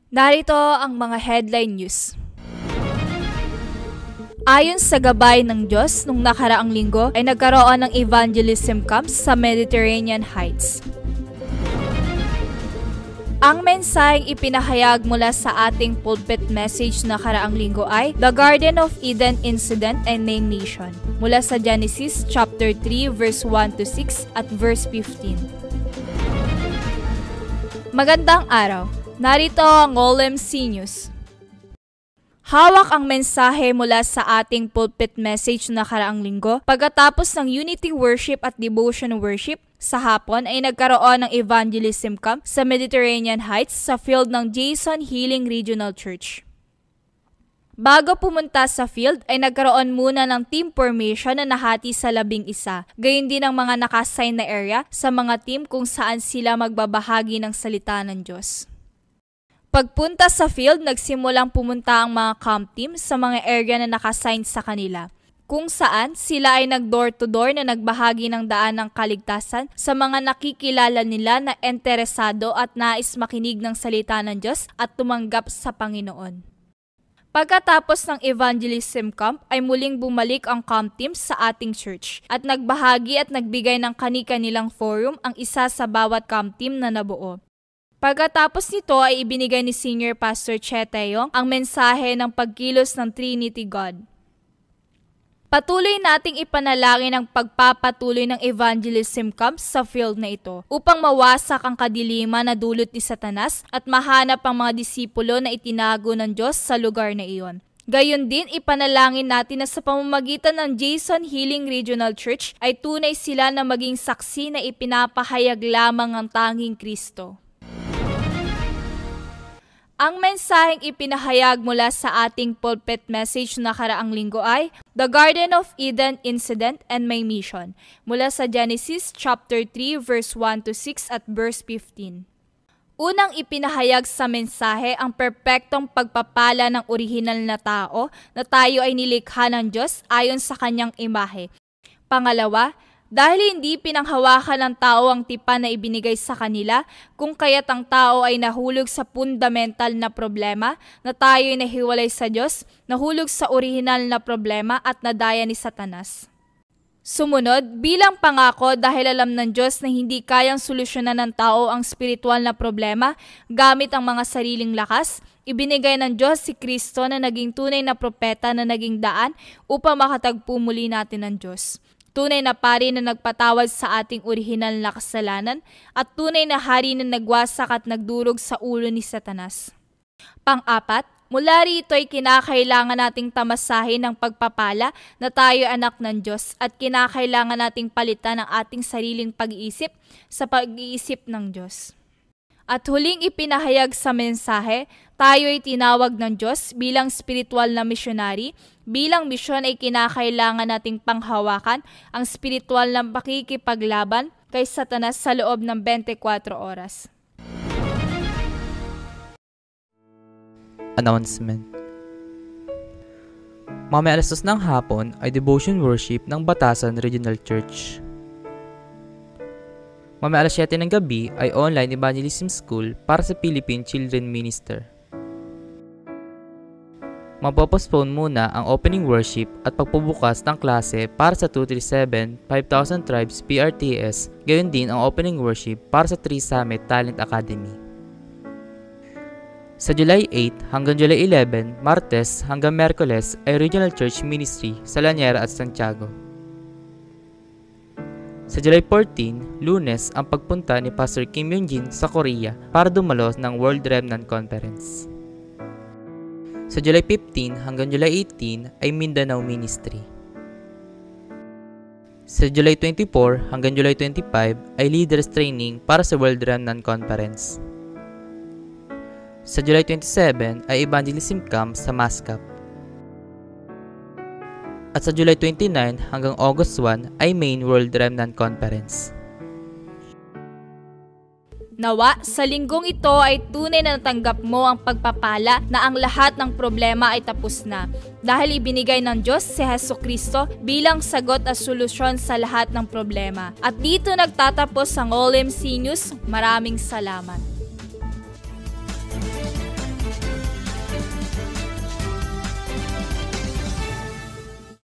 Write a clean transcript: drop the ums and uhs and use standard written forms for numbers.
Narito ang mga headline news. Ayon sa gabay ng Diyos, nung nakaraang linggo ay nagkaroon ng evangelism camps sa Mediterranean Heights. Ang mensaheng ipinahayag mula sa ating pulpit message na nakaraang linggo ay The Garden of Eden Incident and Main Mission mula sa Genesis chapter 3 verse 1 to 6 at verse 15. Magandang araw! Narito ang OLMC News. Hawak ang mensahe mula sa ating pulpit message na nakaraang linggo. Pagkatapos ng Unity Worship at Devotion Worship, sa hapon ay nagkaroon ng evangelism camp sa Mediterranean Heights sa field ng Jason Healing Regional Church. Bago pumunta sa field ay nagkaroon muna ng team formation na nahati sa 11. Gayon din ang mga naka-assign na area sa mga team kung saan sila magbabahagi ng salita ng Diyos. Pagpunta sa field, nagsimulang pumunta ang mga camp team sa mga area na naka-assign sa kanila, kung saan sila ay nag-door-to-door na nagbahagi ng daan ng kaligtasan sa mga nakikilala nila na interesado at nais makinig ng salita ng Diyos at tumanggap sa Panginoon. Pagkatapos ng evangelism camp ay muling bumalik ang camp team sa ating church at nagbahagi at nagbigay ng kani-kanilang forum ang isa sa bawat camp team na nabuo. Pagkatapos nito ay ibinigay ni Senior Pastor Che Taeyong ang mensahe ng pagkilos ng Trinity God. Patuloy nating ipanalangin ang pagpapatuloy ng evangelism camp sa field na ito upang mawasak ang kadiliman na dulot ni Satanas at mahanap ang mga disipulo na itinago ng Diyos sa lugar na iyon. Gayon din, ipanalangin natin na sa pamamagitan ng Jason Healing Regional Church ay tunay sila na maging saksi na ipinapahayag lamang ang tanging Kristo. Ang mensaheng ipinahayag mula sa ating pulpit message na nakaraang linggo ay The Garden of Eden Incident and Main Mission mula sa Genesis chapter 3 verse 1 to 6 at verse 15. Unang ipinahayag sa mensahe ang perpektong pagpapala ng orihinal na tao na tayo ay nilikha ng Diyos ayon sa kanyang imahe. Pangalawa, dahil hindi pinanghawakan ng tao ang tipan na ibinigay sa kanila, kung kaya't ang tao ay nahulog sa fundamental na problema na tayo ay nahiwalay sa Diyos, nahulog sa orihinal na problema at nadaya ni Satanas. Sumunod, bilang pangako dahil alam ng Diyos na hindi kayang solusyonan ng tao ang spiritual na problema gamit ang mga sariling lakas, ibinigay ng Diyos si Kristo na naging tunay na propeta na naging daan upang makatagpo muli natin ng Diyos. Tunay na pari na nagpatawad sa ating orihinal na kasalanan at tunay na hari na nagwasak at nagdurog sa ulo ni Satanas. Pang-apat, mula rito ay kinakailangan nating tamasahin ng pagpapala na tayo anak ng Diyos at kinakailangan nating palitan ang ating sariling pag-iisip sa pag-iisip ng Diyos. At huling ipinahayag sa mensahe, tayo ay tinawag ng Diyos bilang spiritual na misyonary. Bilang misyon ay kinakailangan nating panghawakan ang spiritual na pakikipaglaban kay Satanas sa loob ng 24 oras. Announcement. Mamaya alas 2 ng hapon ay devotion worship ng Batasan Regional Church. Mamaya alas 7 ng gabi ay online evangelism school para sa Philippine Children Minister. Magpo-postpone muna ang opening worship at pagpubukas ng klase para sa 237 5,000 Tribes PRTS, gayon din ang opening worship para sa 3 Summit Talent Academy. Sa July 8 hanggang July 11, Martes hanggang Merkules ay Regional Church Ministry sa Laniera at Santiago. Sa July 14, Lunes ang pagpunta ni Pastor Kim Yong-jin sa Korea para dumalo ng World Remnant Conference. Sa July 15 hanggang July 18 ay Mindanao Ministry. Sa July 24 hanggang July 25 ay Leaders Training para sa World Remnant Conference. Sa July 27 ay Evangelism Camp sa Mascap. At sa July 29 hanggang August 1 ay Main World Remnant Conference. Nawa, sa linggong ito ay tunay na natanggap mo ang pagpapala na ang lahat ng problema ay tapos na. Dahil ibinigay ng Diyos si Jesucristo bilang sagot at solusyon sa lahat ng problema. At dito nagtatapos ang OLMC News. Maraming salamat.